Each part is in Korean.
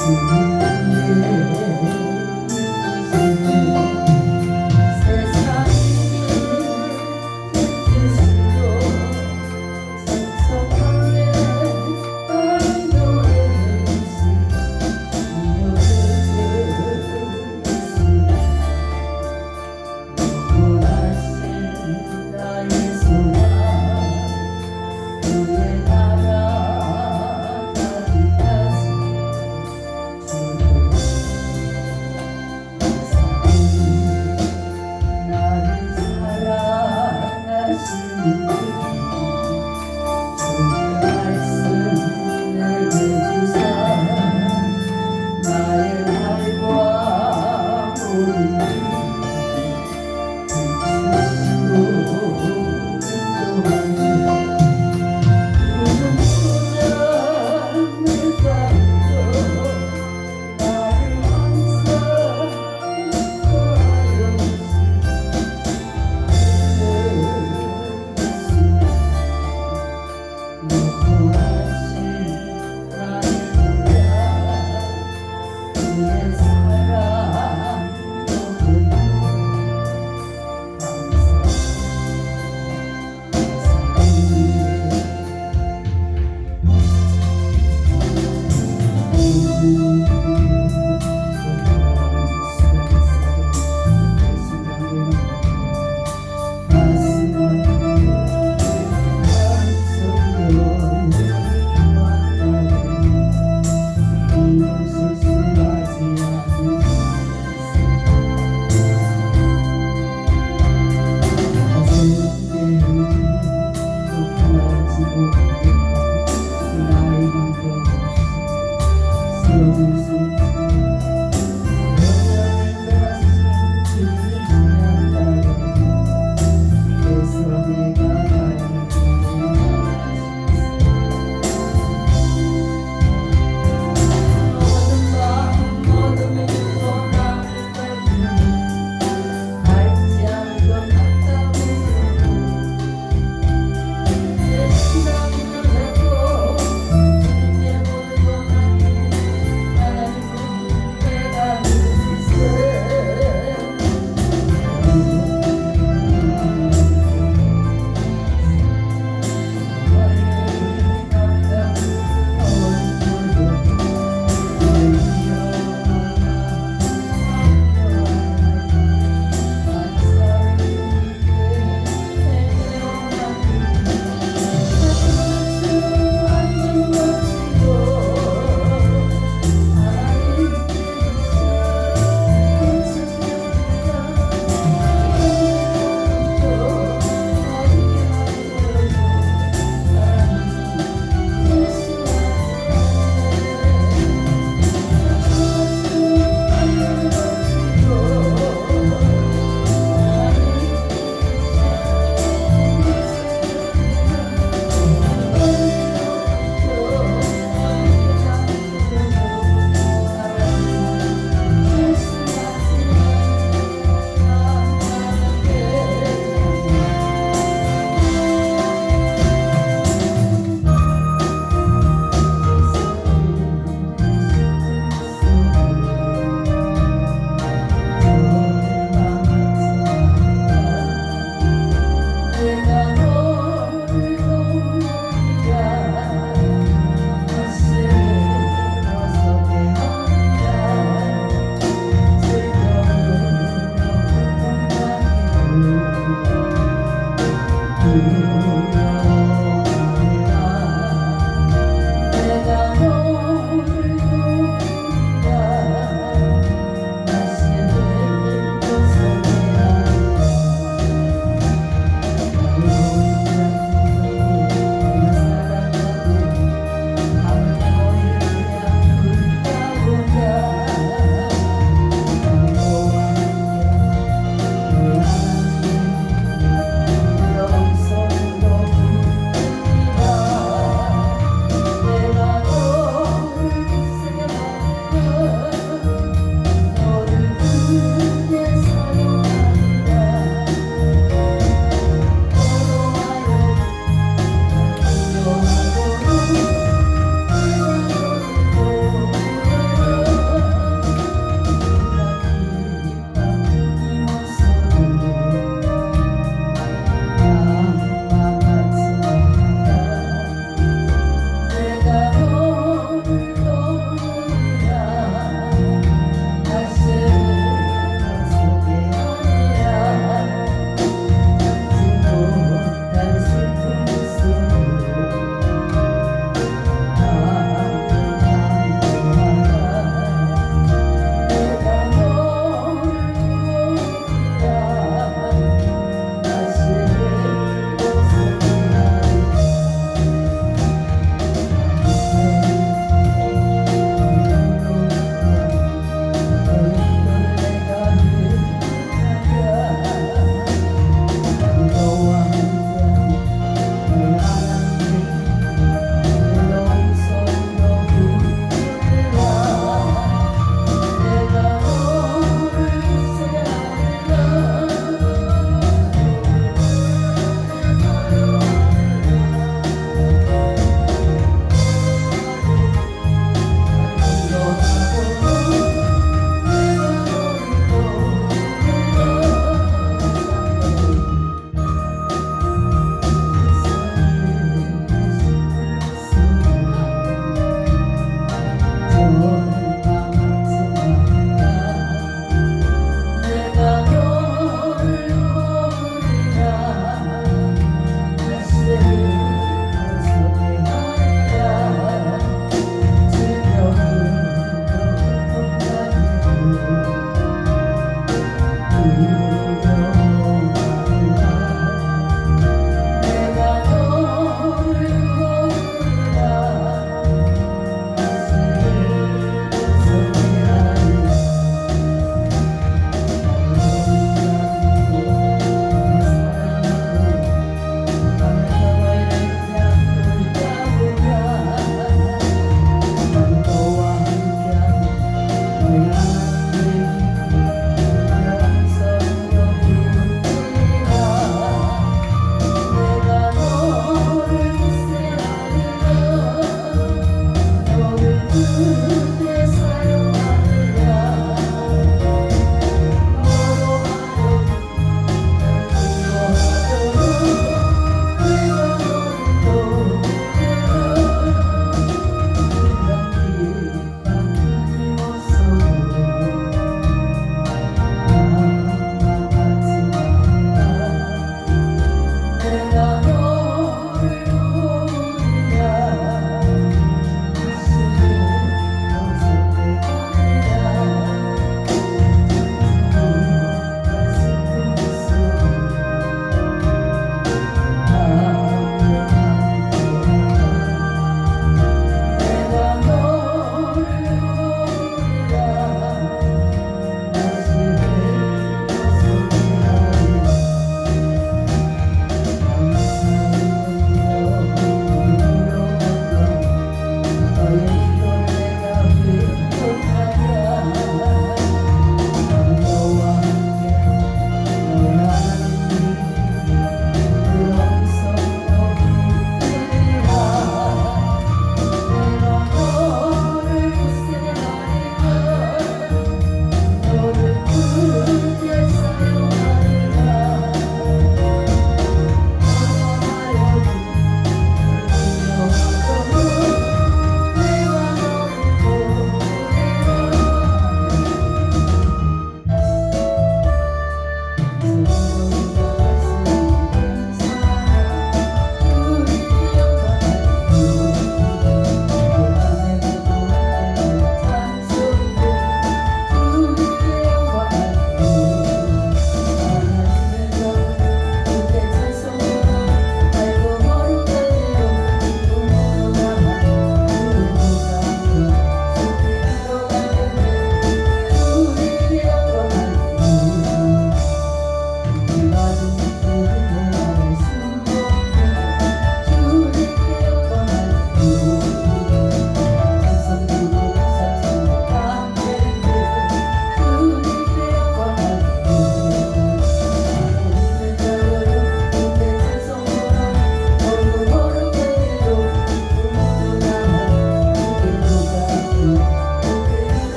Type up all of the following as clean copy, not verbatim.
나의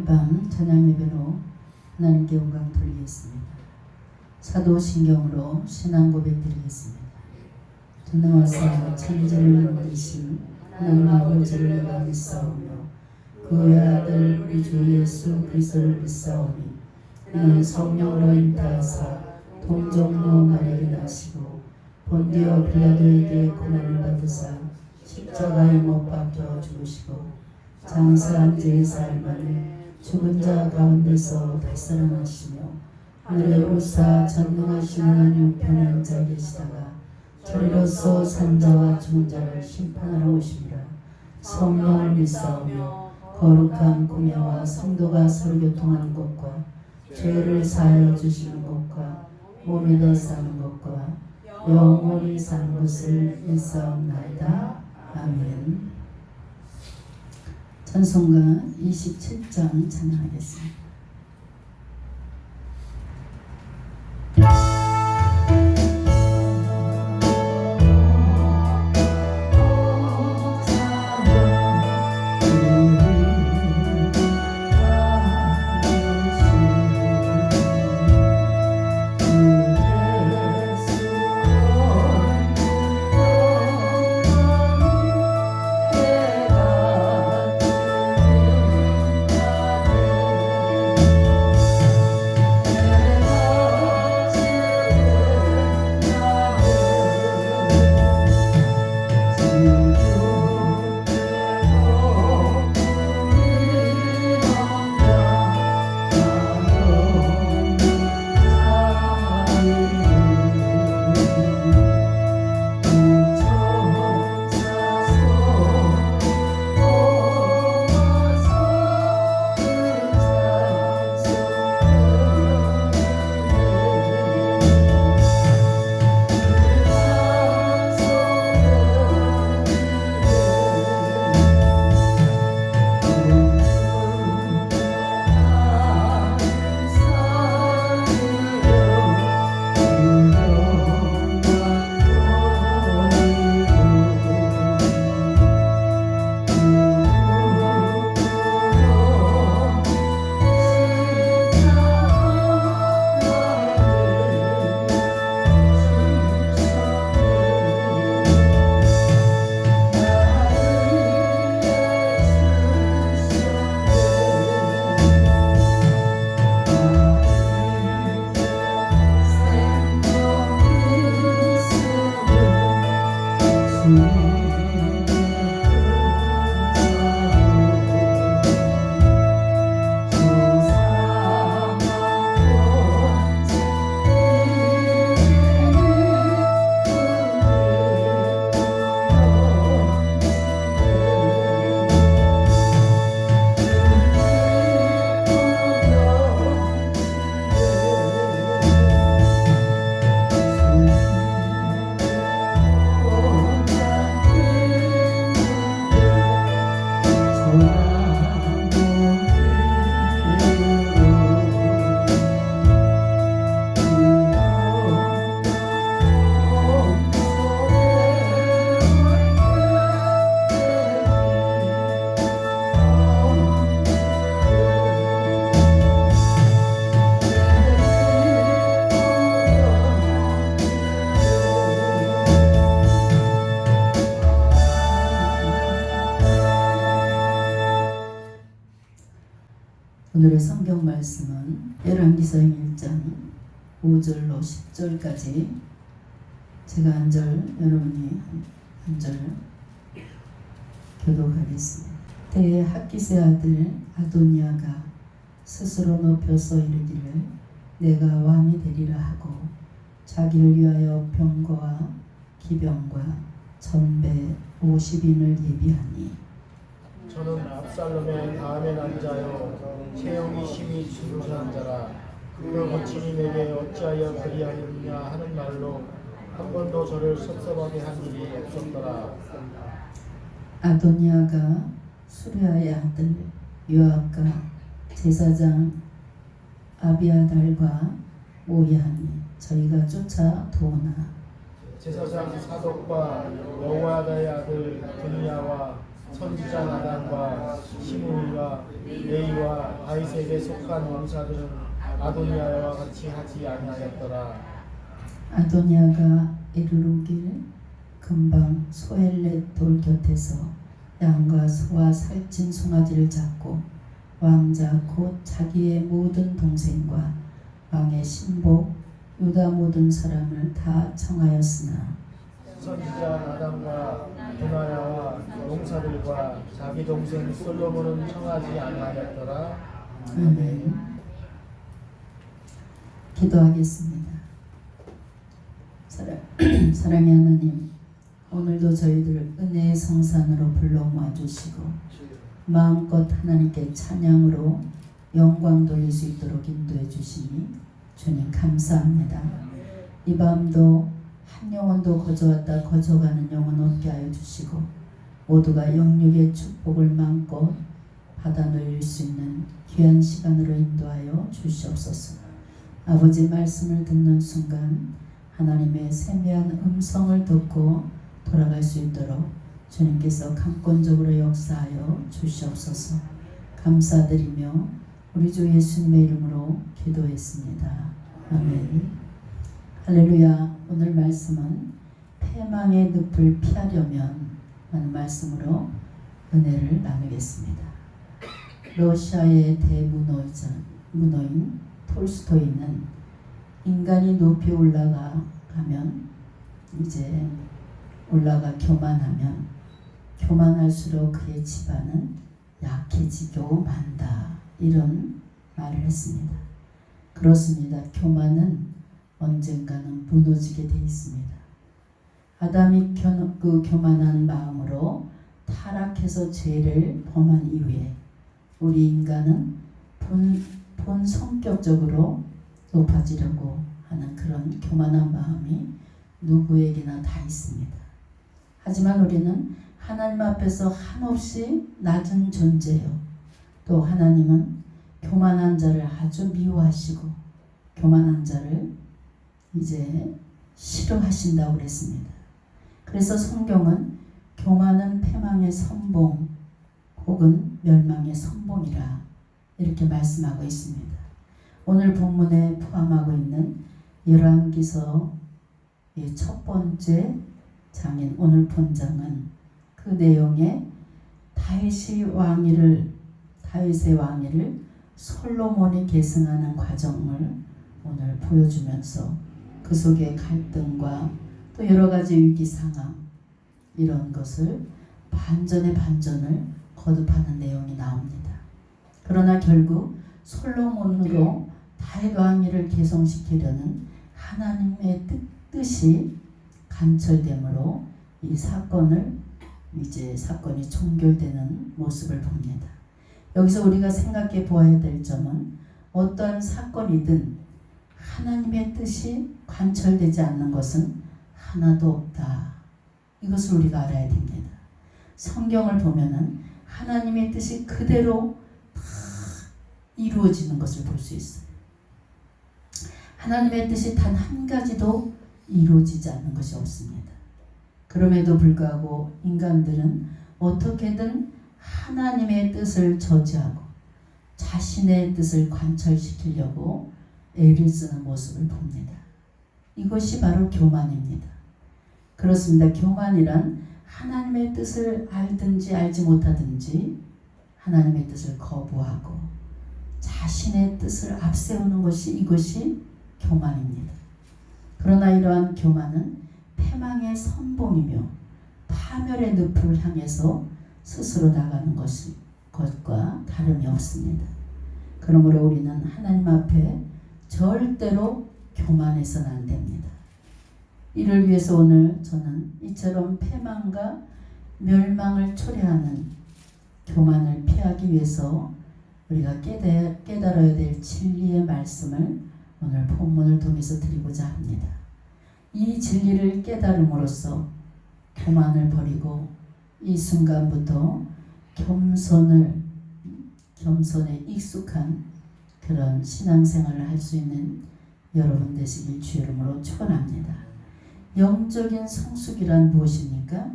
밤 저녁 예배로 하나님께 영광 돌리겠습니다. 사도신경으로 신앙 고백 드리겠습니다. 전능하사 천지를 만드신 하나님 아버지를 내가 믿사오며 그의 아들 우리 주 예수 그리스도를 믿사오니 이는 성령으로 잉태하사 동정녀 마리아를 낳으시고 본디오 빌라도에게 고난을 받으사 십자가에 못 박혀 죽으시고 장사한 지 4일 만에 죽은 자 가운데서 다시 살아나시며 하늘에 오르사 전능하신 하나님 우편에 앉아 계시다가 저리로서 산자와 죽은 자를 심판하러 오시리라. 성령을 믿사오며 거룩한 공예와 성도가 서로 교통하는 것과 죄를 사하여 주시는 것과 몸에 대해 사는 것과 영원히 사는 것을 믿사옵나이다. 아멘. 찬송가 27장 찬양하겠습니다. 오늘의 성경 말씀은 열왕기상 1장 5절로 10절까지 제가 한 절, 여러분이 한 절 교독하겠습니다. 때에 학기세 아들 아도니아가 스스로 높여서 이르기를 내가 왕이 되리라 하고 자기를 위하여 병거와 기병과 전배 50인을 예비하니 저는 압살롬의 다음에 난 자요 체형이 심히 준수한 자라 그가 거친이 내게 어찌하여 그리하였느냐 하는 말로 한 번도 저를 섭섭하게 한 일이 없었더라. 아도니아가 수리아의 아들 요압과 제사장 아비아달과 모이하니 저희가 쫓아 도우나 제사장 사독과 여호야다의 아들 분야와 선지자 나단과 시므이와 레이와 다윗에게 속한 왕사들은 아도니아와 같이 하지 아니하였더라. 아도니아가 이르르길 금방 소엘렛 돌 곁에서 양과 소와 살찐 송아지를 잡고 왕자 곧 자기의 모든 동생과 왕의 신복 유다 모든 사람을 다 청하였으나 선지자 나단과 두나야와 용사들과 자기 동생 솔로몬은 청하지 아니하였더라. 아멘. 기도하겠습니다. 사랑의 하나님, 오늘도 저희들 은혜의 성산으로 불러 모아주시고 마음껏 하나님께 찬양으로 영광 돌릴 수 있도록 인도해 주시니 주님 감사합니다. 이 밤도 한 영혼도 거저왔다 거저가는 영혼 없게 하여 주시고 모두가 영육의 축복을 마음껏 받아 누릴 수 있는 귀한 시간으로 인도하여 주시옵소서. 아버지 말씀을 듣는 순간 하나님의 세미한 음성을 듣고 돌아갈 수 있도록 주님께서 강권적으로 역사하여 주시옵소서. 감사드리며 우리 주 예수님의 이름으로 기도했습니다. 아멘. 할렐루야. 오늘 말씀은 패망의 늪을 피하려면 하는 말씀으로 은혜를 나누겠습니다. 러시아의 대문호인 톨스토이는 인간이 높이 올라가면 이제 교만하면 교만할수록 그의 집안은 약해지고 만다, 이런 말을 했습니다. 그렇습니다. 교만은 언젠가는 무너지게 되어 있습니다. 아담이 그 교만한 마음으로 타락해서 죄를 범한 이후에 우리 인간은 본 성격적으로 높아지려고 하는 그런 교만한 마음이 누구에게나 다 있습니다. 하지만 우리는 하나님 앞에서 한없이 낮은 존재요. 또 하나님은 교만한 자를 아주 미워하시고 교만한 자를 이제 싫어하신다고 그랬습니다. 그래서 성경은 교만은 패망의 선봉 혹은 멸망의 선봉이라 이렇게 말씀하고 있습니다. 오늘 본문에 포함하고 있는 열왕기서의 첫 번째 장인 오늘 본장은 그 내용에 다윗의 왕위를 솔로몬이 계승하는 과정을 오늘 보여주면서 그 속의 갈등과 또 여러 가지 위기 상황 이런 것을 반전의 반전을 거듭하는 내용이 나옵니다. 그러나 결국 솔로몬으로 다윗 왕위를 계승시키려는 하나님의 뜻이 간철됨으로 이 사건이 종결되는 모습을 봅니다. 여기서 우리가 생각해 보아야 될 점은 어떠한 사건이든 하나님의 뜻이 관철되지 않는 것은 하나도 없다. 이것을 우리가 알아야 됩니다. 성경을 보면은 하나님의 뜻이 그대로 다 이루어지는 것을 볼 수 있어요. 하나님의 뜻이 단 한 가지도 이루어지지 않는 것이 없습니다. 그럼에도 불구하고 인간들은 어떻게든 하나님의 뜻을 저지하고 자신의 뜻을 관철시키려고 애를 쓰는 모습을 봅니다. 이것이 바로 교만입니다. 그렇습니다. 교만이란 하나님의 뜻을 알든지 알지 못하든지 하나님의 뜻을 거부하고 자신의 뜻을 앞세우는 것이 이것이 교만입니다. 그러나 이러한 교만은 패망의 선봉이며 파멸의 늪을 향해서 스스로 나가는 것과 다름이 없습니다. 그러므로 우리는 하나님 앞에 절대로 교만해서는 안 됩니다. 이를 위해서 오늘 저는 이처럼 패망과 멸망을 초래하는 교만을 피하기 위해서 우리가 깨달아야 될 진리의 말씀을 오늘 본문을 통해서 드리고자 합니다. 이 진리를 깨달음으로써 교만을 버리고 이 순간부터 겸손에 익숙한 그런 신앙생활을 할 수 있는 여러분 되시길 주 이름으로 축원합니다. 영적인 성숙이란 무엇입니까?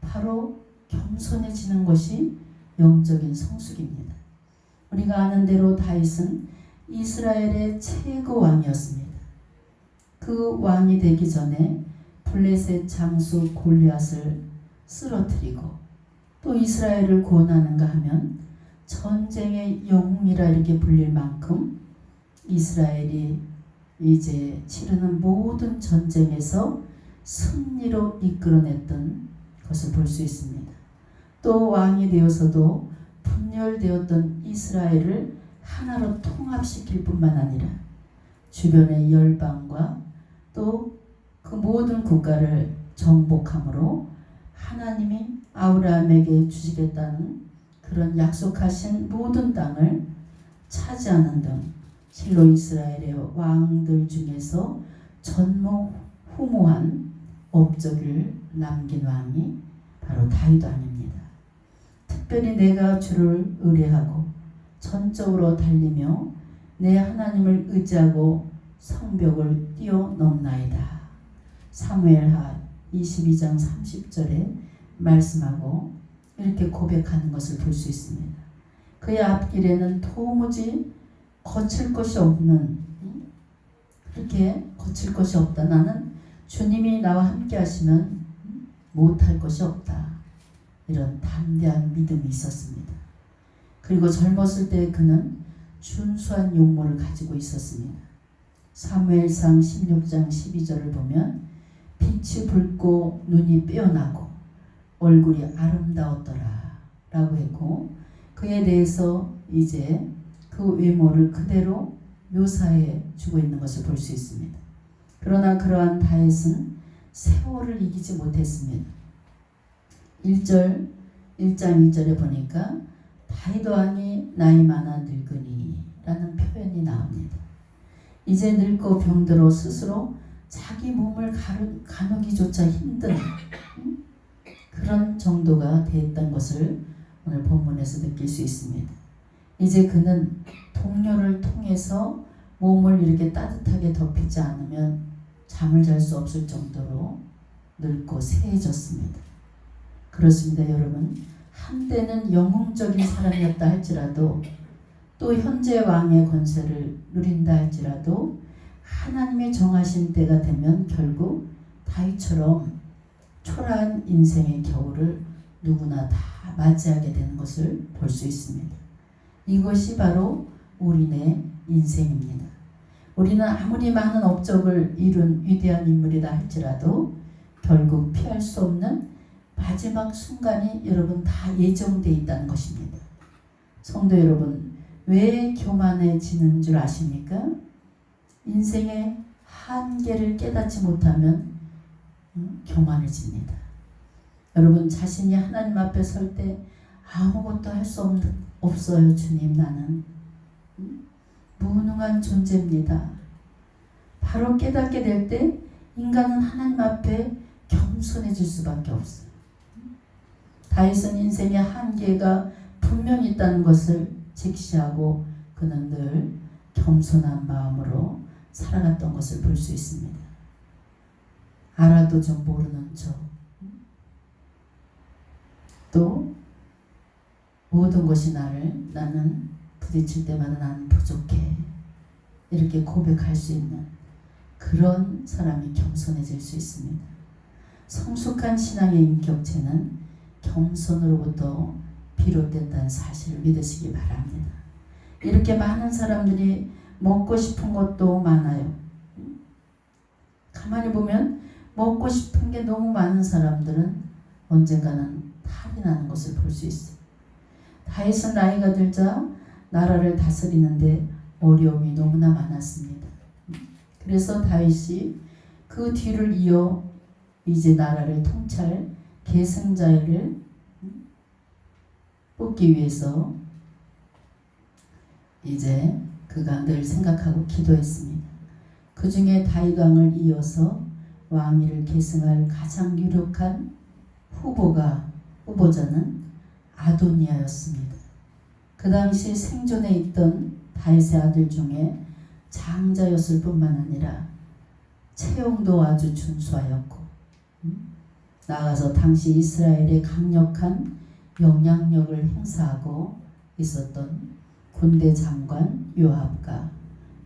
바로 겸손해지는 것이 영적인 성숙입니다. 우리가 아는 대로 다윗은 이스라엘의 최고 왕이었습니다. 그 왕이 되기 전에 블레셋 장수 골리앗을 쓰러뜨리고 또 이스라엘을 구원하는가 하면 전쟁의 영웅이라 이렇게 불릴 만큼 이스라엘이 이제 치르는 모든 전쟁에서 승리로 이끌어냈던 것을 볼 수 있습니다. 또 왕이 되어서도 분열되었던 이스라엘을 하나로 통합시킬 뿐만 아니라 주변의 열방과 또 그 모든 국가를 정복함으로 하나님이 아브라함에게 주시겠다는 그런 약속하신 모든 땅을 차지하는 등 실로 이스라엘의 왕들 중에서 전무후무한 업적을 남긴 왕이 바로 다윗 왕입니다. 특별히 내가 주를 의뢰하고 전적으로 달리며 내 하나님을 의지하고 성벽을 뛰어넘나이다. 사무엘하 22장 30절에 말씀하고 이렇게 고백하는 것을 볼 수 있습니다. 그의 앞길에는 도무지 거칠 것이 없는, 그렇게 거칠 것이 없다. 나는 주님이 나와 함께 하시면 못할 것이 없다. 이런 담대한 믿음이 있었습니다. 그리고 젊었을 때 그는 준수한 용모를 가지고 있었습니다. 사무엘상 16장 12절을 보면 빛이 붉고 눈이 빼어나고 얼굴이 아름다웠더라 라고 했고, 그에 대해서 이제 그 외모를 그대로 묘사해 주고 있는 것을 볼 수 있습니다. 그러나 그러한 다윗은 세월을 이기지 못했습니다. 1장 1절에 보니까 다윗 왕이 나이 많아 늙으니 라는 표현이 나옵니다. 이제 늙고 병들어 스스로 자기 몸을 가누기조차 힘든 그런 정도가 됐던 것을 오늘 본문에서 느낄 수 있습니다. 이제 그는 동료를 통해서 몸을 이렇게 따뜻하게 덮이지 않으면 잠을 잘 수 없을 정도로 늙고 쇠해졌습니다. 그렇습니다, 여러분. 한때는 영웅적인 사람이었다 할지라도 또 현재 왕의 권세를 누린다 할지라도 하나님의 정하신 때가 되면 결국 다윗처럼 초라한 인생의 겨울을 누구나 다 맞이하게 되는 것을 볼 수 있습니다. 이것이 바로 우리네 인생입니다. 우리는 아무리 많은 업적을 이룬 위대한 인물이라 할지라도 결국 피할 수 없는 마지막 순간이 여러분 다 예정되어 있다는 것입니다. 성도 여러분, 왜 교만해지는 줄 아십니까? 인생의 한계를 깨닫지 못하면 교만해집니다. 여러분, 자신이 하나님 앞에 설 때 아무것도 할 수 없어요. 주님, 나는 무능한 존재입니다. 바로 깨닫게 될 때 인간은 하나님 앞에 겸손해질 수밖에 없어요. 다윗은 인생의 한계가 분명히 있다는 것을 직시하고 그는 늘 겸손한 마음으로 살아갔던 것을 볼 수 있습니다. 알아도 좀 모르는 척, 또 모든 것이 나는 부딪힐 때마다 나는 부족해, 이렇게 고백할 수 있는 그런 사람이 겸손해질 수 있습니다. 성숙한 신앙의 인격체는 겸손으로부터 비롯된다는 사실을 믿으시기 바랍니다. 이렇게 많은 사람들이 먹고 싶은 것도 많아요. 가만히 보면 먹고 싶은 게 너무 많은 사람들은 언젠가는 탈이 나는 것을 볼 수 있어요. 다윗은 나이가 들자 나라를 다스리는데 어려움이 너무나 많았습니다. 그래서 다윗이 그 뒤를 이어 이제 나라를 통치할 계승자를 뽑기 위해서 이제 그가 늘 생각하고 기도했습니다. 그 중에 다윗 왕을 이어서 왕위를 계승할 가장 유력한 후보자는 아도니아였습니다. 그 당시 생존에 있던 다윗의 아들 중에 장자였을 뿐만 아니라 체형도 아주 준수하였고 나아가서 당시 이스라엘의 강력한 영향력을 행사하고 있었던 군대 장관 요압과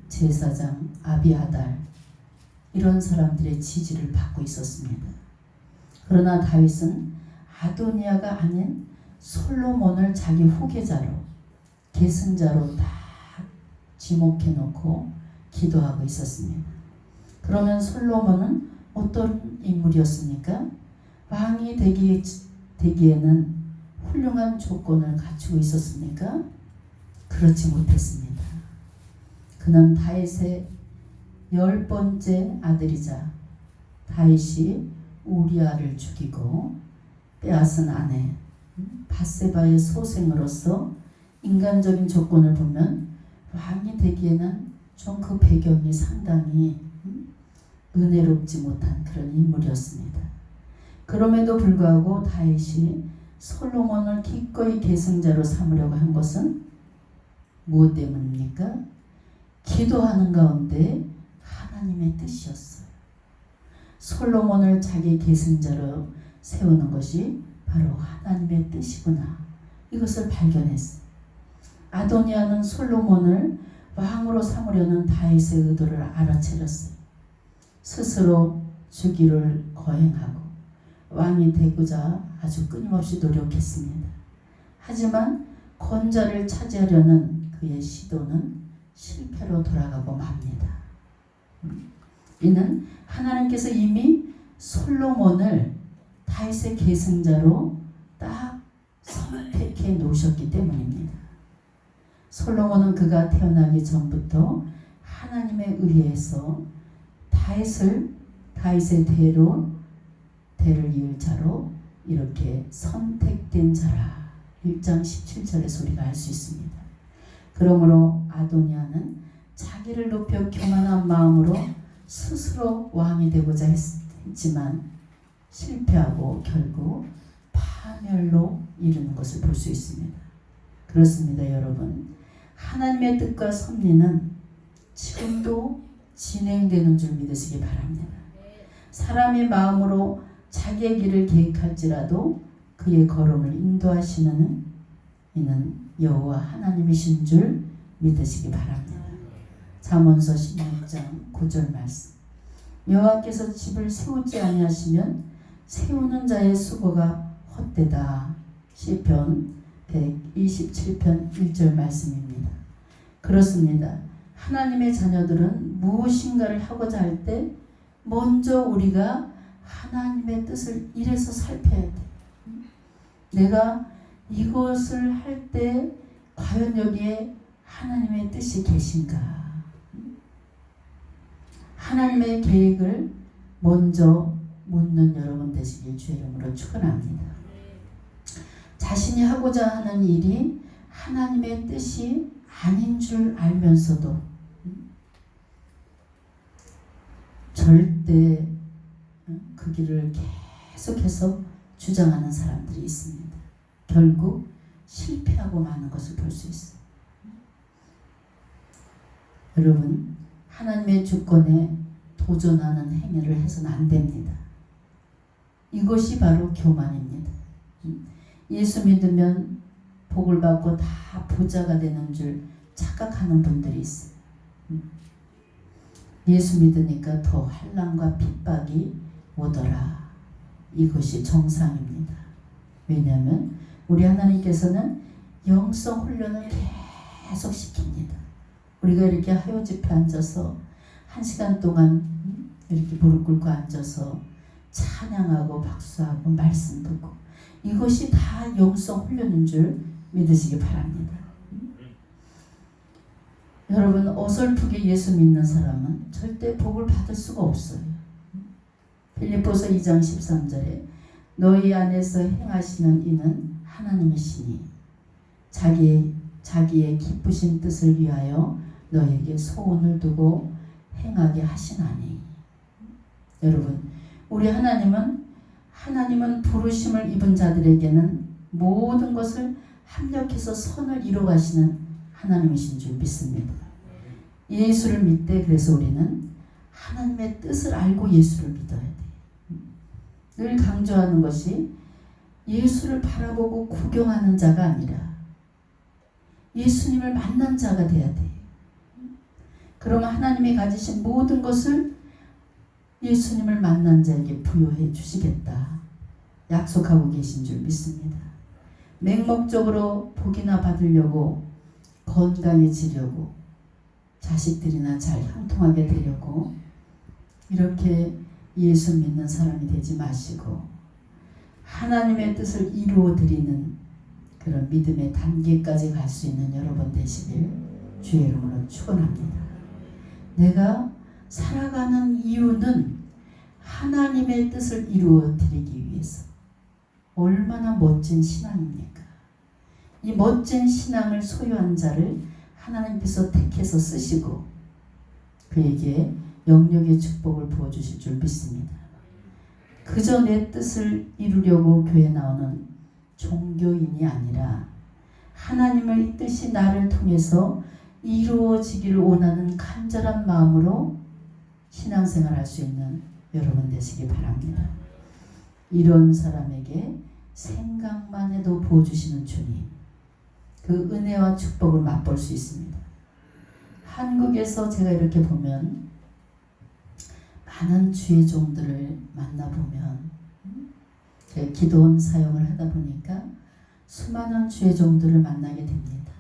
제사장 아비아달, 이런 사람들의 지지를 받고 있었습니다. 그러나 다윗은 아도니아가 아닌 솔로몬을 자기 후계자로, 계승자로 딱 지목해 놓고 기도하고 있었습니다. 그러면 솔로몬은 어떤 인물이었습니까? 왕이 되기에는 훌륭한 조건을 갖추고 있었습니까? 그렇지 못했습니다. 그는 다윗의 10번째 아들이자 다윗이 우리아를 죽이고 빼앗은 아내 밧세바의 소생으로서 인간적인 조건을 보면 왕이 되기에는 좀 그 배경이 상당히 은혜롭지 못한 그런 인물이었습니다. 그럼에도 불구하고 다윗이 솔로몬을 기꺼이 계승자로 삼으려고 한 것은 무엇 때문입니까? 기도하는 가운데 하나님의 뜻이었어요. 솔로몬을 자기 계승자로 세우는 것이 바로 하나님의 뜻이구나, 이것을 발견했어요. 아도니아는 솔로몬을 왕으로 삼으려는 다윗의 의도를 알아차렸어요. 스스로 주기를 거행하고 왕이 되고자 아주 끊임없이 노력했습니다. 하지만 권좌를 차지하려는 그의 시도는 실패로 돌아가고 맙니다. 이는 하나님께서 이미 솔로몬을 다윗의 계승자로 딱 선택해 놓으셨기 때문입니다. 솔로몬은 그가 태어나기 전부터 하나님에 의해서 다윗의 대를 이을 자로 이렇게 선택된 자라, 1장 17절에서 우리가 알 수 있습니다. 그러므로 아도니아는 자기를 높여 교만한 마음으로 스스로 왕이 되고자 했지만 실패하고 결국 파멸로 이르는 것을 볼 수 있습니다. 그렇습니다, 여러분. 하나님의 뜻과 섭리는 지금도 진행되는 줄 믿으시기 바랍니다. 사람의 마음으로 자기의 길을 계획할지라도 그의 걸음을 인도하시는 이는 여호와 하나님이신 줄 믿으시기 바랍니다. 잠언서 16장 9절 말씀. 여호와께서 집을 세우지 아니하시면 세우는 자의 수고가 헛되다. 시편 127편 1절 말씀입니다. 그렇습니다. 하나님의 자녀들은 무엇인가를 하고자 할 때 먼저 우리가 하나님의 뜻을 이래서 살펴야 돼. 내가 이것을 할 때 과연 여기에 하나님의 뜻이 계신가? 하나님의 계획을 먼저 묻는 여러분 되시길 주의 이름으로 축원합니다. 자신이 하고자 하는 일이 하나님의 뜻이 아닌 줄 알면서도 절대 그 길을 계속해서 주장하는 사람들이 있습니다. 결국 실패하고 마는 것을 볼 수 있어요. 여러분, 하나님의 주권에 도전하는 행위를 해서는 안 됩니다. 이것이 바로 교만입니다. 예수 믿으면 복을 받고 다 부자가 되는 줄 착각하는 분들이 있어요. 예수 믿으니까 더 환난과 핍박이 오더라. 이것이 정상입니다. 왜냐하면 우리 하나님께서는 영성 훈련을 계속 시킵니다. 우리가 이렇게 하요 집회 앉아서 1시간 동안 이렇게 무릎 꿇고 앉아서 찬양하고 박수하고 말씀 듣고, 이것이 다 영성 훈련인 줄 믿으시기 바랍니다. 여러분, 어설프게 예수 믿는 사람은 절대 복을 받을 수가 없어요. 빌립보서 2장 13절에 너희 안에서 행하시는 이는 하나님이시니 자기의 기쁘신 뜻을 위하여 너에게 소원을 두고 행하게 하시나니. 여러분, 우리 하나님은 부르심을 입은 자들에게는 모든 것을 합력해서 선을 이루어가시는 하나님이신 줄 믿습니다. 예수를 믿되 그래서 우리는 하나님의 뜻을 알고 예수를 믿어야 돼. 늘 강조하는 것이 예수를 바라보고 구경하는 자가 아니라 예수님을 만난 자가 돼야 돼. 그러면 하나님이 가지신 모든 것을 예수님을 만난 자에게 부여해 주시겠다 약속하고 계신 줄 믿습니다. 맹목적으로 복이나 받으려고 건강해지려고 자식들이나 잘 형통하게 되려고 이렇게 예수 믿는 사람이 되지 마시고 하나님의 뜻을 이루어 드리는 그런 믿음의 단계까지 갈 수 있는 여러분 되시길 주의 이름으로 축원합니다. 내가 살아가는 이유는 하나님의 뜻을 이루어 드리기 위해서. 얼마나 멋진 신앙입니까? 이 멋진 신앙을 소유한 자를 하나님께서 택해서 쓰시고 그에게 영역의 축복을 부어주실 줄 믿습니다. 그저 내 뜻을 이루려고 교회 나오는 종교인이 아니라 하나님의 뜻이 나를 통해서 이루어지기를 원하는 간절한 마음으로 신앙생활 할 수 있는 여러분 되시기 바랍니다. 이런 사람에게 생각만 해도 부어주시는 주님, 그 은혜와 축복을 맛볼 수 있습니다. 한국에서 제가 이렇게 보면 많은 주의 종들을 만나보면 제가 기도원 사역을 하다 보니까 수많은 주의 종들을 만나게 됩니다.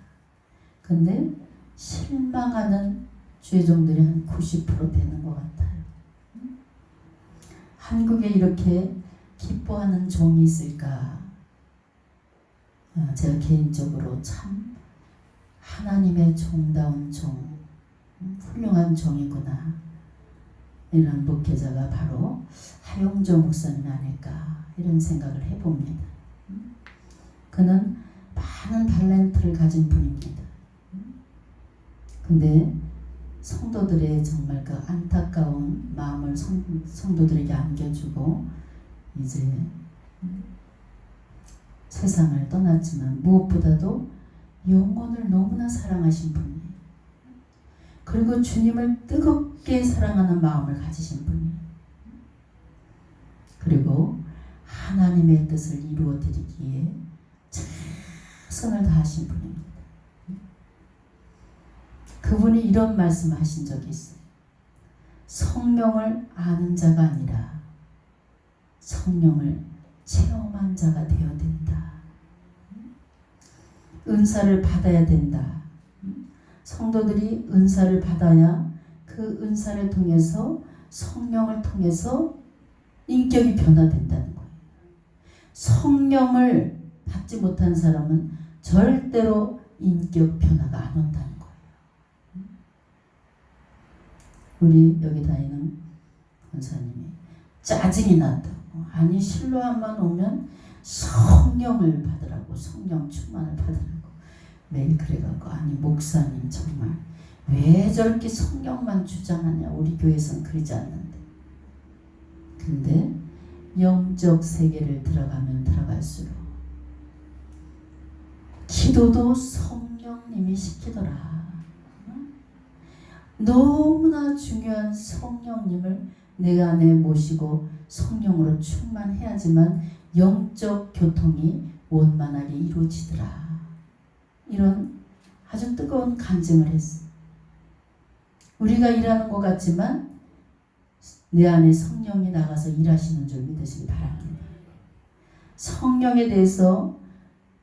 근데 실망하는 주의 종들이 한 90% 되는 것 같아요. 한국에 이렇게 기뻐하는 종이 있을까? 제가 개인적으로 참 하나님의 종다운 종, 훌륭한 종이구나. 이런 목회자가 바로 하용조 목사님 아닐까 이런 생각을 해봅니다. 그는 많은 탤런트를 가진 분입니다. 근데 성도들의 정말 그 안타까운 마음을 성도들에게 안겨주고 이제 세상을 떠났지만 무엇보다도 영혼을 너무나 사랑하신 분이에요. 그리고 주님을 뜨겁게 사랑하는 마음을 가지신 분이에요. 그리고 하나님의 뜻을 이루어 드리기에 최선을 다하신 분입니다. 그분이 이런 말씀하신 적이 있어요. 성령을 아는 자가 아니라 성령을 체험한 자가 되어야 된다. 은사를 받아야 된다. 성도들이 은사를 받아야 그 은사를 통해서 성령을 통해서 인격이 변화된다는 거예요. 성령을 받지 못한 사람은 절대로 인격 변화가 안 온다는 거예요. 우리 여기 다니는 권사님이 짜증이 났다고. 아니 실로암만 오면 성령을 받으라고, 성령 충만을 받으라고 매일 그래갖고, 아니 목사님 정말 왜 저렇게 성령만 주장하냐, 우리 교회에서는 그러지 않는데. 근데 영적 세계를 들어가면 들어갈수록 기도도 성령님이 시키더라. 너무나 중요한 성령님을 내가 안에 모시고 성령으로 충만해야지만 영적 교통이 원만하게 이루어지더라. 이런 아주 뜨거운 간증을 했어요. 우리가 일하는 것 같지만 내 안에 성령이 나가서 일하시는 줄 믿으시기 바랍니다. 성령에 대해서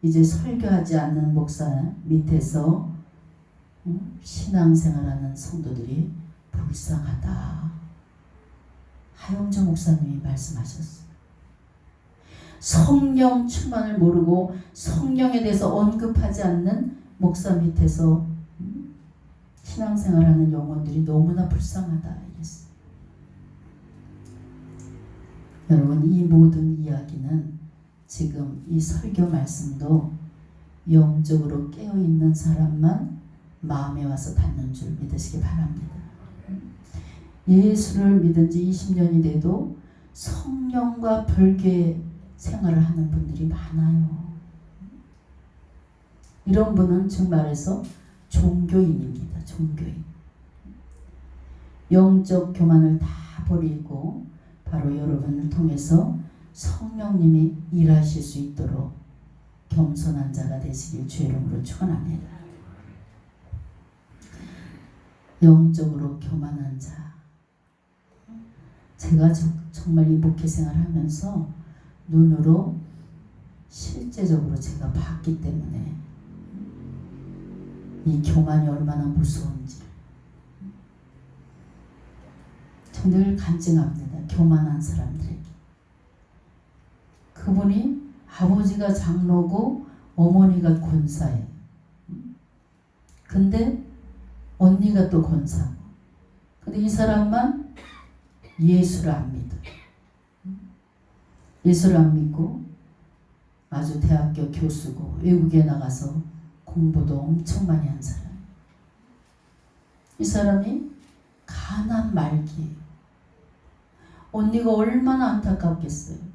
이제 설교하지 않는 목사 밑에서 신앙생활하는 성도들이 불쌍하다. 하용조 목사님이 말씀하셨어요. 성령 충만을 모르고 성령에 대해서 언급하지 않는 목사 밑에서 신앙생활하는 영혼들이 너무나 불쌍하다 이랬어요. 여러분, 이 모든 이야기는 지금 이 설교 말씀도 영적으로 깨어있는 사람만 마음에 와서 닿는 줄 믿으시기 바랍니다. 예수를 믿은 지 20년이 돼도 성령과 별개의 생활을 하는 분들이 많아요. 이런 분은 즉 말해서 종교인입니다. 종교인. 영적 교만을 다 버리고 바로 여러분을 통해서 성령님이 일하실 수 있도록 겸손한 자가 되시길 주의 이름으로 축원합니다. 영적으로 교만한 자. 제가 정말 이 목회 생활하면서 눈으로 실제적으로 제가 봤기 때문에 이 교만이 얼마나 무서운지 늘 간증합니다. 교만한 사람들에게. 그분이 아버지가 장로고 어머니가 권사예요. 근데 언니가 또 권사고. 근데 이 사람만 예수를 안 믿어. 예수를 안 믿고 아주 대학교 교수고 외국에 나가서 공부도 엄청 많이 한 사람. 이 사람이 가난 말기예요. 언니가 얼마나 안타깝겠어요.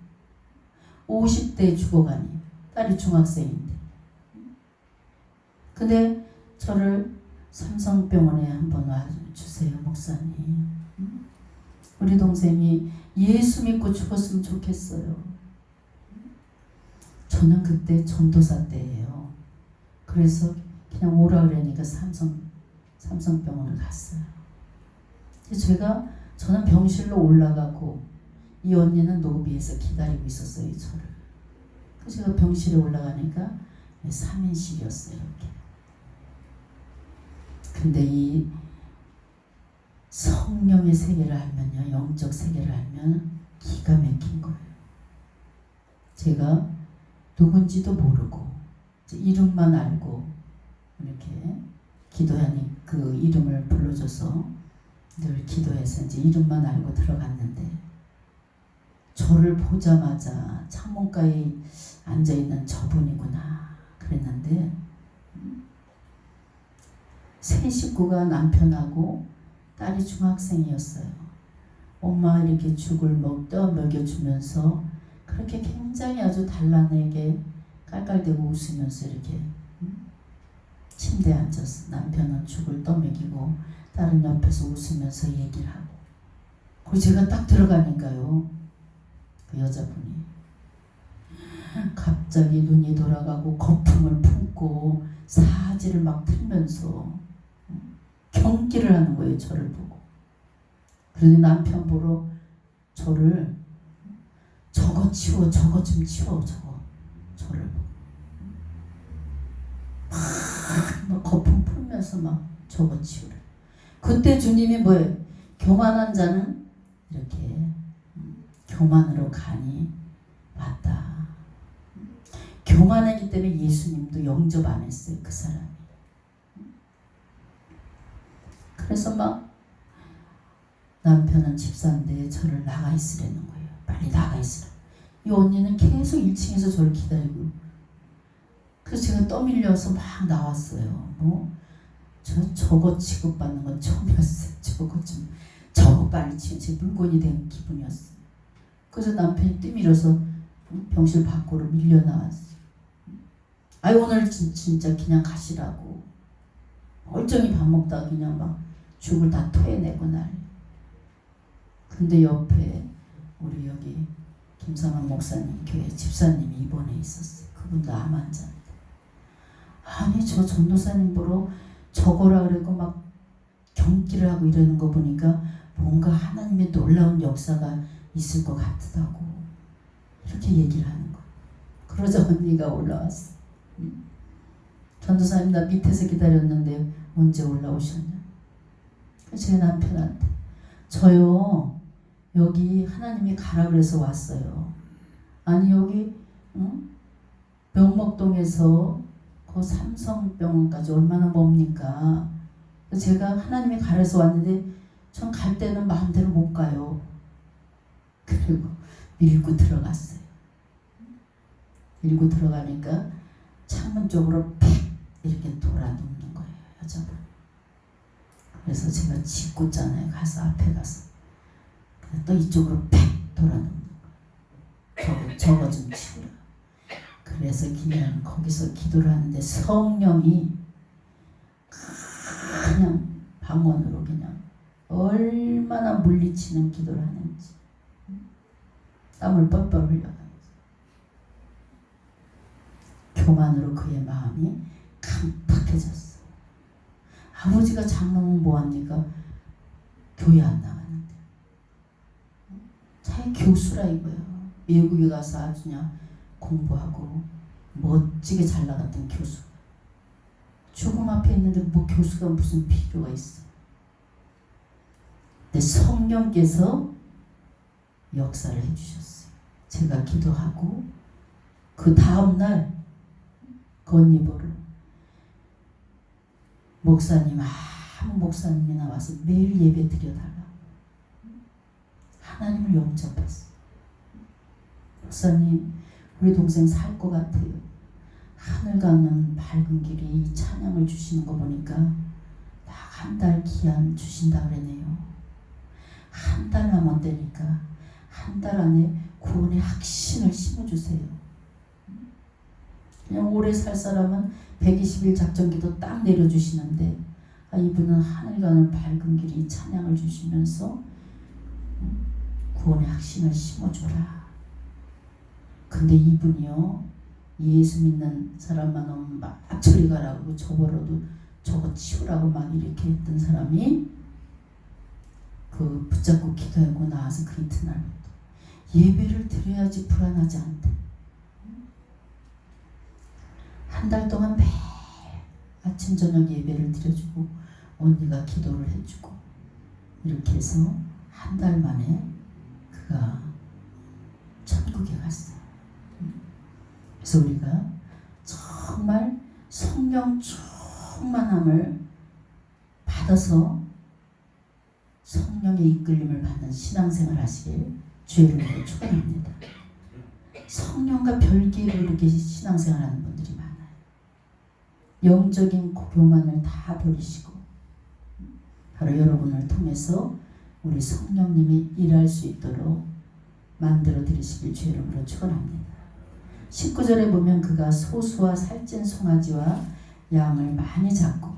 50대에 죽어가니 딸이 중학생인데. 근데 저를 삼성병원에 한번 와주세요 목사님. 우리 동생이 예수 믿고 죽었으면 좋겠어요. 저는 그때 전도사 때예요. 그래서 그냥 오라 그러니까 삼성병원을 갔어요. 저는 병실로 올라가고 이 언니는 노비에서 기다리고 있었어요. 저를. 그래서 제가 병실에 올라가니까 3인실이었어요. 이렇게. 근데 이 성령의 세계를 알면요, 영적 세계를 알면 기가 막힌 거예요. 제가 누군지도 모르고 이름만 알고 이렇게 기도하니 그 이름을 불러줘서 늘 기도해서 이제 이름만 알고 들어갔는데 저를 보자마자 창문가에 앉아있는 저분이구나 그랬는데 세 식구가 남편하고 딸이 중학생이었어요. 엄마 이렇게 죽을 먹여주면서 그렇게 굉장히 아주 단란하게 깔깔대고 웃으면서 이렇게 침대에 앉았어. 남편은 죽을 떠먹이고 딸은 옆에서 웃으면서 얘기를 하고. 그리고 제가 딱 들어가니까요, 그 여자분이 갑자기 눈이 돌아가고 거품을 품고 사지를 막 틀면서 경기를 하는 거예요. 저를 보고. 그러니 남편 보러 저를 저거 치워, 저거 좀 치워, 저를 보고 막 거품 풀면서 막 저거 치우래. 그때 주님이 뭐예요? 교만한 자는 이렇게 교만으로 가니 맞다. 교만하기 때문에 예수님도 영접 안 했어요. 그 사람이. 그래서 막 남편은 집사인데 저를 나가 있으라는 거예요. 빨리 나가 있으라. 이 언니는 계속 1층에서 저를 기다리고. 그래서 제가 떠밀려서 막 나왔어요. 저거 취급받는 건 처음이었어요. 저거 빨리 치워. 제 물건이 된 기분이었어요. 그래서 남편이 뛰밀어서 병실 밖으로 밀려 나왔어요. 아이 오늘 진짜 그냥 가시라고. 멀쩡히 밥 먹다가 그냥 막 죽을 다 토해내고 난리. 근데 옆에 우리 여기 김상환 목사님 교회 집사님이 입원해 있었어요. 그분도 암 환자인데. 아니 저 전도사님 보러 저거라 그러고 막 경기를 하고 이러는 거 보니까 뭔가 하나님의 놀라운 역사가 있을 것 같다고 이렇게 얘기를 하는 거예요. 그러자 언니가 올라왔어. 전도사님 나 밑에서 기다렸는데 언제 올라오셨냐? 제가 남편한테 저요 여기 하나님이 가라 그래서 왔어요. 아니 여기 명목동에서 그 삼성병원까지 얼마나 멉니까? 제가 하나님이 가라서 왔는데 전 갈 때는 마음대로 못 가요. 그리고 밀고 들어갔어요. 밀고 들어가니까 창문 쪽으로 팩 이렇게 돌아 눕는 거예요. 여자분. 그래서 제가 짓궂잖아요. 가서 앞에 가서 또 이쪽으로 팩 돌아 눕는 거예요. 저거 좀 치우라. 그래서 그냥 거기서 기도를 하는데 성령이 그냥 방언으로 그냥 얼마나 물리치는 기도를 하는지. 땀을 뻘뻘 흘려가면서 교만으로 그의 마음이 깜빡해졌어. 아버지가 장로면 뭐합니까? 교회 안 나가는데. 자기 교수라 이거예요. 외국에 가서 아주 그냥 공부하고 멋지게 잘 나갔던 교수. 죽음 앞에 있는데 뭐 교수가 무슨 필요가 있어. 근데 성령께서 역사를 해주셨어요. 제가 기도하고 그 다음날 건입으로 목사님 아무 목사님이 나와서 매일 예배 드려달라. 하나님을 영접했어. 목사님 우리 동생 살 것 같아요. 하늘 가는 밝은 길이 이 찬양을 주시는 거 보니까 딱 한 달 기한 주신다 그러네요. 한 달 남았다니까 한 달 안에 구원의 확신을 심어주세요. 그냥 오래 살 사람은 120일 작전기도 딱 내려주시는데 이분은 하늘 가는 밝은 길이 찬양을 주시면서 구원의 확신을 심어줘라. 근데 이분이요 예수 믿는 사람만 오면 막 저리 가라고 저버려도 저거 치우라고 막 이렇게 했던 사람이 그 붙잡고 기도하고 나와서 그 이튿날부터 예배를 드려야지 불안하지 않대. 한 달 동안 매일 아침 저녁 예배를 드려주고 언니가 기도를 해주고 이렇게 해서 한 달 만에 그가 천국에 갔어요. 그래서 우리가 정말 성령 충만함을 받아서 성령의 이끌림을 받는 신앙생활 하시길 주의 이름으로 축원합니다. 성령과 별개로 이렇게 신앙생활하는 분들이 많아요. 영적인 교만을 다 버리시고 바로 여러분을 통해서 우리 성령님이 일할 수 있도록 만들어 드리시길 주의 이름으로 축원합니다. 19절에 보면 그가 소수와 살찐 송아지와 양을 많이 잡고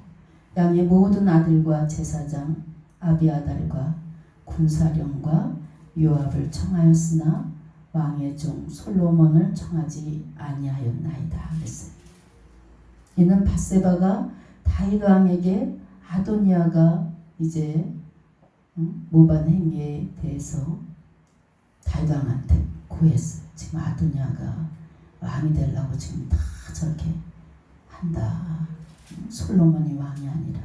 양의 모든 아들과 제사장 아비아달과 군사령과 요압을 청하였으나 왕의 종 솔로몬을 청하지 아니하였나이다 그랬어요. 이는 밧세바가 다윗 왕에게 아도니아가 이제 모반 행위에 대해서 다윗 왕한테 구했어요. 지금 아도니아가 왕이 되려고 지금 다 저렇게 한다. 솔로몬이 왕이 아니라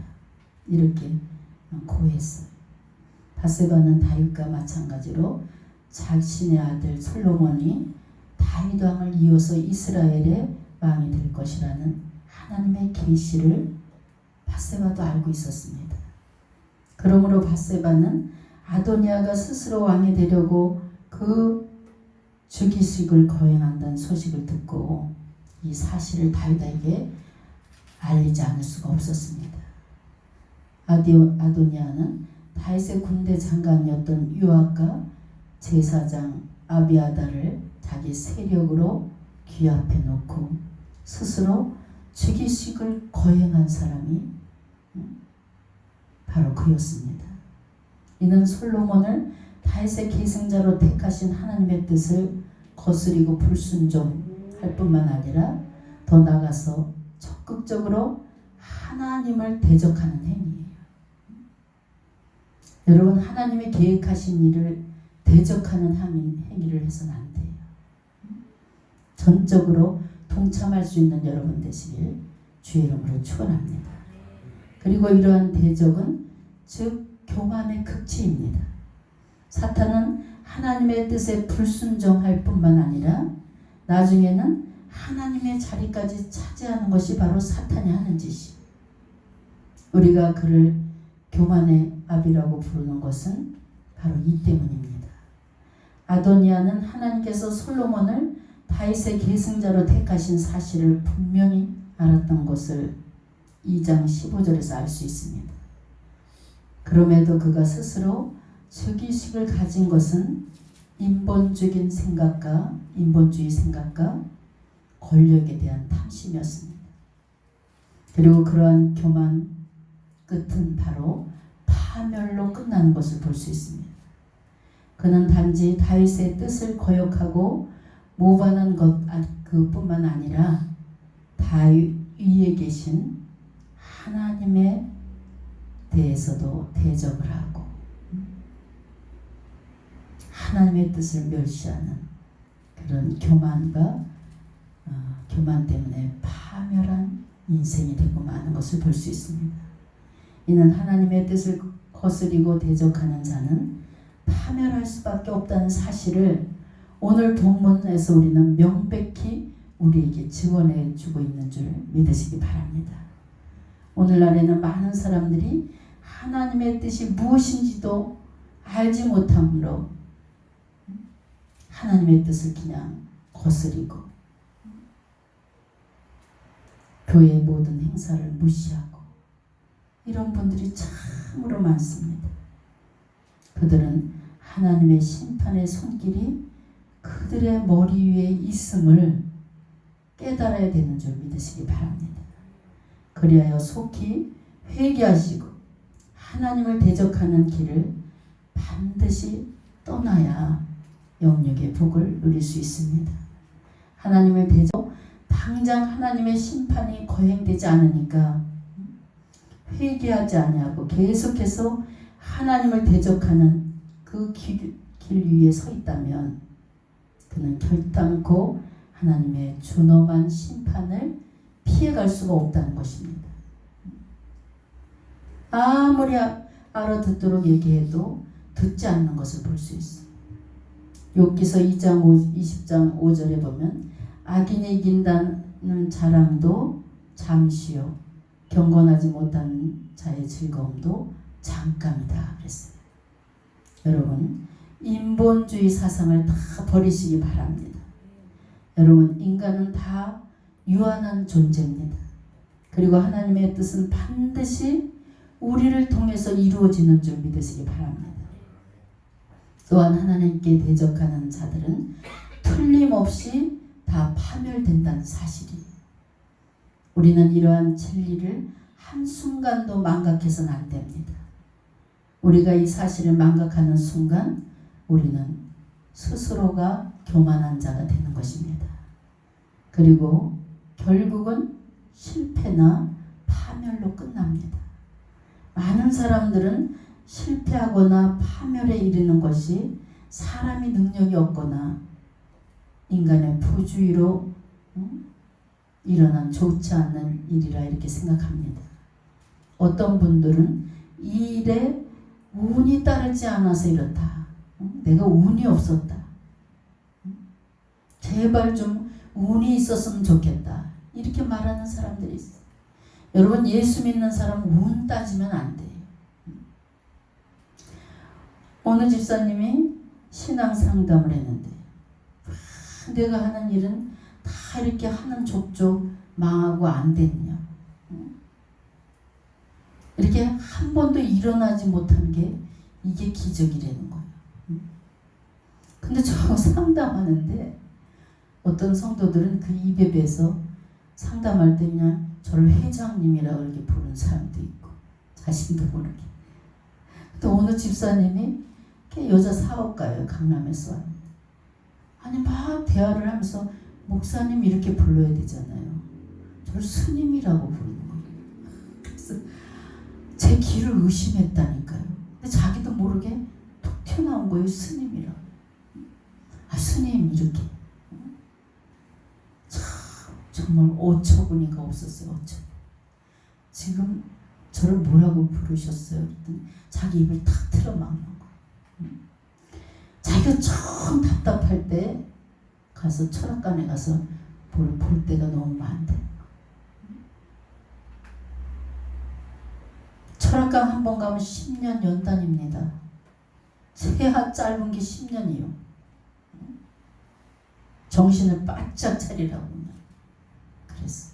이렇게 고했어요. 밧세바는 다윗과 마찬가지로 자신의 아들 솔로몬이 다윗 왕을 이어서 이스라엘의 왕이 될 것이라는 하나님의 계시를 밧세바도 알고 있었습니다. 그러므로 밧세바는 아도니아가 스스로 왕이 되려고 그 주기식을 거행한다는 소식을 듣고 이 사실을 다윗에게 알리지 않을 수가 없었습니다. 아도니아는 다윗의 군대 장관이었던 요압과 제사장 아비아달을 자기 세력으로 귀 앞에 놓고 스스로 주기식을 거행한 사람이 바로 그였습니다. 이는 솔로몬을 다윗의 계승자로 택하신 하나님의 뜻을 거스리고 불순종할 뿐만 아니라 더 나아가서 적극적으로 하나님을 대적하는 행위예요. 여러분 하나님이 계획하신 일을 대적하는 행위를 해서는 안 돼요. 전적으로 동참할 수 있는 여러분 되시길 주의 이름으로 축원합니다. 그리고 이러한 대적은 즉 교만의 극치입니다. 사탄은 하나님의 뜻에 불순종할 뿐만 아니라 나중에는 하나님의 자리까지 차지하는 것이 바로 사탄이 하는 짓이에요. 우리가 그를 교만의 아비라고 부르는 것은 바로 이 때문입니다. 아도니아는 하나님께서 솔로몬을 다윗의 계승자로 택하신 사실을 분명히 알았던 것을 2장 15절에서 알 수 있습니다. 그럼에도 그가 스스로 즉위식을 가진 것은 인본주의 생각과 권력에 대한 탐심이었습니다. 그리고 그러한 교만 끝은 바로 파멸로 끝나는 것을 볼 수 있습니다. 그는 단지 다윗의 뜻을 거역하고 모반한 그뿐만 아니라 다윗 위에 계신 하나님에 대해서도 대적을 하고 하나님의 뜻을 멸시하는 그런 교만 때문에 파멸한 인생이 되고 마는 것을 볼 수 있습니다. 이는 하나님의 뜻을 거스리고 대적하는 자는 파멸할 수밖에 없다는 사실을 오늘 본문에서 우리는 명백히 우리에게 증언해 주고 있는 줄 믿으시기 바랍니다. 오늘날에는 많은 사람들이 하나님의 뜻이 무엇인지도 알지 못함으로 하나님의 뜻을 그냥 거스리고 교회의 모든 행사를 무시하고 이런 분들이 참으로 많습니다. 그들은 하나님의 심판의 손길이 그들의 머리 위에 있음을 깨달아야 되는 줄 믿으시기 바랍니다. 그리하여 속히 회개하시고 하나님을 대적하는 길을 반드시 떠나야 영육의 복을 누릴 수 있습니다. 하나님을 대적 당장 하나님의 심판이 거행되지 않으니까 회개하지 아니하고 계속해서 하나님을 대적하는 그 길 위에 서 있다면 그는 결단코 하나님의 준엄한 심판을 피해갈 수가 없다는 것입니다. 아무리 알아듣도록 얘기해도 듣지 않는 것을 볼 수 있습니다. 욥기서 20장 5절에 보면 악인이 이긴다는 자랑도 잠시요 경건하지 못한 자의 즐거움도 잠깐이다 그랬어요. 여러분 인본주의 사상을 다 버리시기 바랍니다. 여러분 인간은 다 유한한 존재입니다. 그리고 하나님의 뜻은 반드시 우리를 통해서 이루어지는 줄 믿으시기 바랍니다. 또한 하나님께 대적하는 자들은 틀림없이 다 파멸된다는 사실이에요. 우리는 이러한 진리를 한순간도 망각해서는 안 됩니다. 우리가 이 사실을 망각하는 순간 우리는 스스로가 교만한 자가 되는 것입니다. 그리고 결국은 실패나 파멸로 끝납니다. 많은 사람들은 실패하거나 파멸에 이르는 것이 사람이 능력이 없거나 인간의 부주의로 일어난 좋지 않은 일이라 이렇게 생각합니다. 어떤 분들은 이 일에 운이 따르지 않아서 이렇다. 내가 운이 없었다. 제발 좀 운이 있었으면 좋겠다. 이렇게 말하는 사람들이 있어요. 여러분 예수 믿는 사람 운 따지면 안 돼요. 어느 집사님이 신앙 상담을 했는데 내가 하는 일은 다 이렇게 하는 족족 망하고 안 됐냐. 이렇게 한 번도 일어나지 못한 게 이게 기적이라는 거예요. 근데 저 상담하는데 어떤 성도들은 그 입에 배서 상담할 때 그냥 저를 회장님이라고 이렇게 부르는 사람도 있고 자신도 모르게. 또 어느 집사님이 여자 사업가예요. 강남에서 왔는데 아니 막 대화를 하면서 목사님 이렇게 불러야 되잖아요. 저를 스님이라고 부르는 거예요. 그래서 제 길을 의심했다니까요. 근데 자기도 모르게 툭 튀어나온 거예요. 스님이라고. 아 스님 이렇게. 참 정말 어처구니가 없었어요. 어처구니. 지금 저를 뭐라고 부르셨어요? 그랬더니 자기 입을 탁 틀어막는 거예요. 자기가 처음 답답할 때 가서 철학관에 가서 볼 때가 너무 많대. 철학관 한 번 가면 10년 연단입니다. 최하 짧은 게 10년이요. 정신을 바짝 차리라고 그랬어.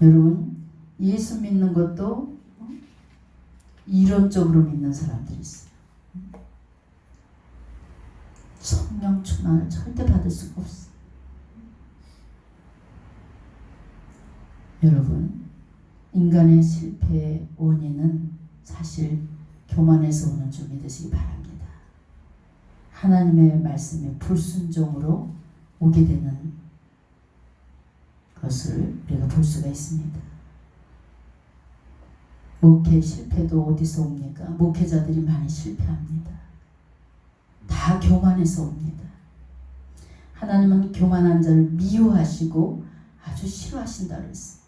여러분 예수 믿는 것도 이론적으로 믿는 사람들이 있어요. 성령 충만을 절대 받을 수가 없어요. 여러분 인간의 실패의 원인은 사실 교만에서 오는 줄 믿으시기 바랍니다. 하나님의 말씀에 불순종으로 오게 되는 것을 우리가 볼 수가 있습니다. 목회 실패도 어디서 옵니까? 목회자들이 많이 실패합니다. 다 교만에서 옵니다. 하나님은 교만한 자를 미워하시고 아주 싫어하신다 그랬어요.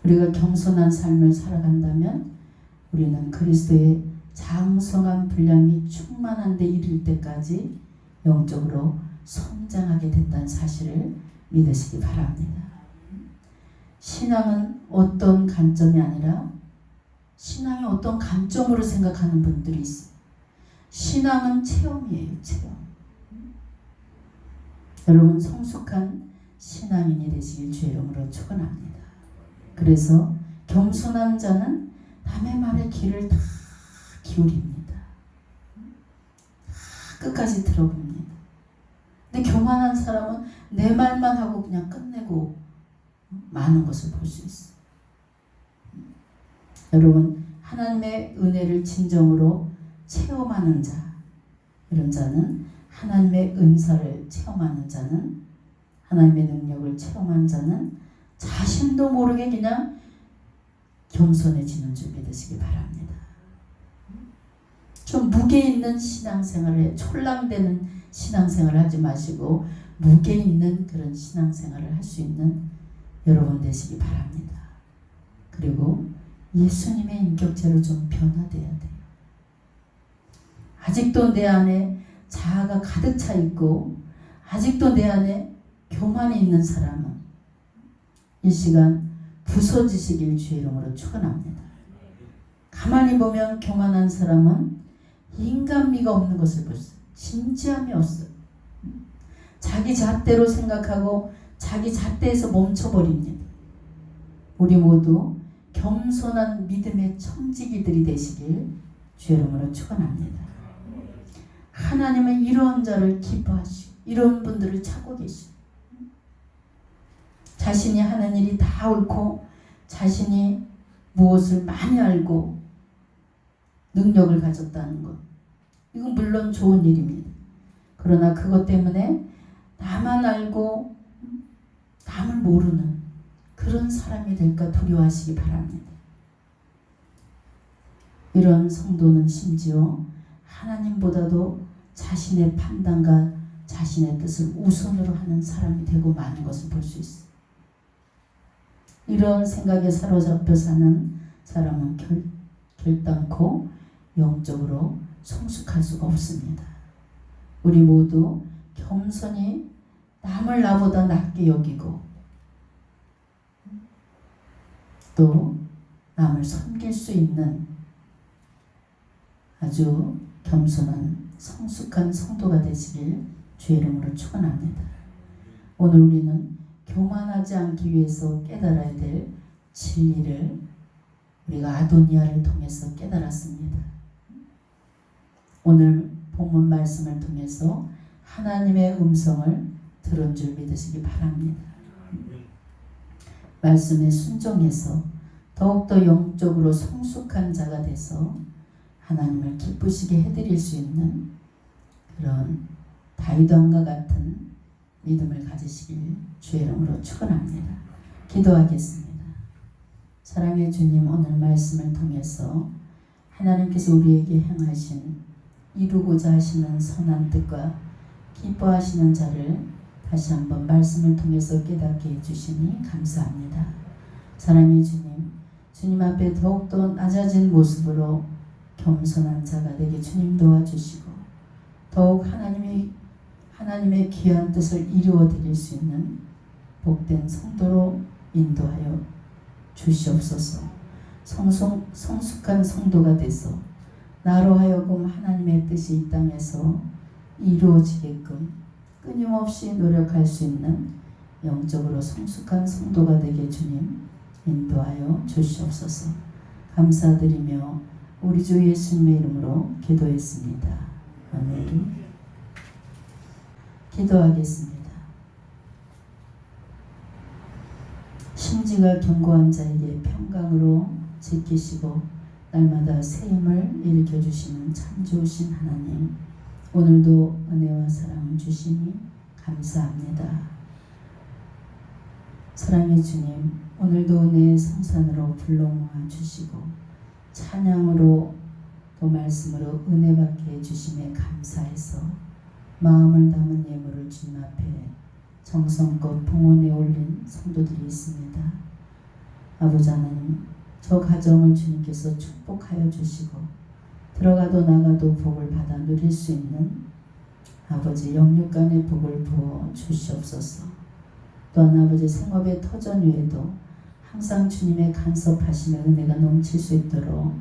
우리가 겸손한 삶을 살아간다면 우리는 그리스도의 장성한 분량이 충만한 데 이를 때까지 영적으로 성장하게 된다는 사실을 믿으시기 바랍니다. 신앙은 어떤 관점이 아니라 신앙이 어떤 관점으로 생각하는 분들이 있어요. 신앙은 체험이에요. 체험. 여러분 성숙한 신앙인이 되시길 주의 이름으로 축원합니다. 그래서 겸손한 자는 남의 말에 귀를 다 기울입니다. 다 끝까지 들어봅니다. 근데 교만한 사람은 내 말만 하고 그냥 끝내고 많은 것을 볼 수 있어요. 여러분 하나님의 은혜를 진정으로 체험하는 자, 이런 자는 하나님의 은사를 체험하는 자는 하나님의 능력을 체험한 자는 자신도 모르게 그냥 겸손해지는 줄 믿으시기 바랍니다. 좀 무게 있는 신앙생활을 촐랑대는 신앙생활을 하지 마시고 무게 있는 그런 신앙생활을 할 수 있는 여러분 되시기 바랍니다. 그리고 예수님의 인격체로 좀 변화돼야 돼요. 아직도 내 안에 자아가 가득 차 있고 아직도 내 안에 교만이 있는 사람은 이 시간 부서지시길 주의 이름으로 축원합니다. 가만히 보면 교만한 사람은 인간미가 없는 것을 볼 수 있어요. 진지함이 없어요. 자기 잣대로 생각하고 자기 잣대에서 멈춰버립니다. 우리 모두 겸손한 믿음의 청지기들이 되시길 주의 이름으로 축원합니다. 하나님은 이런 자를 기뻐하시고 이런 분들을 찾고 계시고 자신이 하는 일이 다 옳고 자신이 무엇을 많이 알고 능력을 가졌다는 것, 이건 물론 좋은 일입니다. 그러나 그것 때문에 나만 알고 남을 모르는 그런 사람이 될까 두려워하시기 바랍니다. 이런 성도는 심지어 하나님보다도 자신의 판단과 자신의 뜻을 우선으로 하는 사람이 되고 마는 것을 볼 수 있습니다. 이런 생각에 사로잡혀 사는 사람은 결단코 영적으로 성숙할 수가 없습니다. 우리 모두 겸손히 남을 나보다 낮게 여기고 또 남을 섬길 수 있는 아주 겸손한 성숙한 성도가 되시길 주의 이름으로 축원합니다. 오늘 우리는 교만하지 않기 위해서 깨달아야 될 진리를 우리가 아도니아를 통해서 깨달았습니다. 오늘 본문 말씀을 통해서 하나님의 음성을 들은 줄 믿으시기 바랍니다. 말씀에 순종해서 더욱더 영적으로 성숙한 자가 돼서 하나님을 기쁘시게 해드릴 수 있는 그런 다윗왕과 같은 믿음을 가지시길 주의 이름으로 축원합니다. 기도하겠습니다. 사랑의 주님, 오늘 말씀을 통해서 하나님께서 우리에게 행하신 이루고자 하시는 선한 뜻과 기뻐하시는 자를 다시 한번 말씀을 통해서 깨닫게 해주시니 감사합니다. 사랑의 주님, 주님 앞에 더욱더 낮아진 모습으로 겸손한 자가 되게 주님 도와주시고 더욱 하나님의 귀한 뜻을 이루어 드릴 수 있는 복된 성도로 인도하여 주시옵소서. 성숙한 성도가 돼서 나로 하여금 하나님의 뜻이 이 땅에서 이루어지게끔 끊임없이 노력할 수 있는 영적으로 성숙한 성도가 되게 주님 인도하여 주시옵소서. 감사드리며 우리 주 예수님의 이름으로 기도했습니다. 아멘. 기도하겠습니다. 심지가 견고한 자에게 평강으로 지키시고 날마다 새 힘을 일으켜 주시는 참 좋으신 하나님, 오늘도 은혜와 사랑을 주시니 감사합니다. 사랑의 주님, 오늘도 은혜의 성산으로 불러 모아 주시고 찬양으로 또 말씀으로 은혜 받게 해주심에 감사해서 마음을 담은 예물을 주님 앞에 정성껏 봉헌해 올린 성도들이 있습니다. 아버지 하나님, 저 가정을 주님께서 축복하여 주시고 들어가도 나가도 복을 받아 누릴 수 있는 아버지 영육간의 복을 부어 주시옵소서. 또한 아버지 생업의 터전 위에도 항상 주님의 간섭하심의 은혜가 넘칠 수 있도록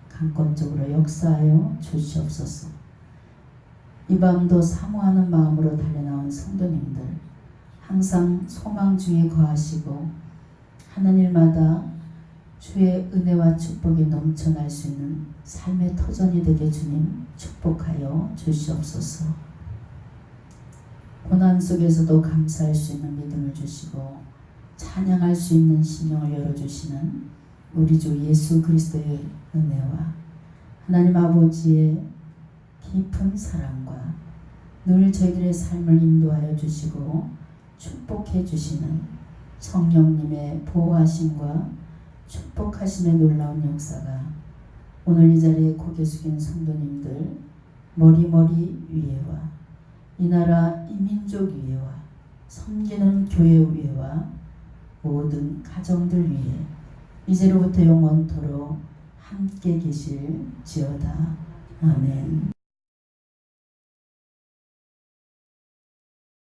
강권적으로 역사하여 주시옵소서. 이 밤도 사모하는 마음으로 달려나온 성도님들, 항상 소망 중에 거하시고 하는 일마다 주의 은혜와 축복이 넘쳐날 수 있는 삶의 터전이 되게 주님 축복하여 주시옵소서. 고난 속에서도 감사할 수 있는 믿음을 주시고 찬양할 수 있는 심령을 열어주시는 우리 주 예수 그리스도의 은혜와 하나님 아버지의 깊은 사랑과 늘 저희들의 삶을 인도하여 주시고 축복해 주시는 성령님의 보호하심과 축복하심의 놀라운 역사가 오늘 이 자리에 고개 숙인 성도님들 머리머리 위에와 이 나라 이 민족 위에와 섬기는 교회 위에와 모든 가정들 위에 이제로부터 영원토록 함께 계실지어다. 아멘.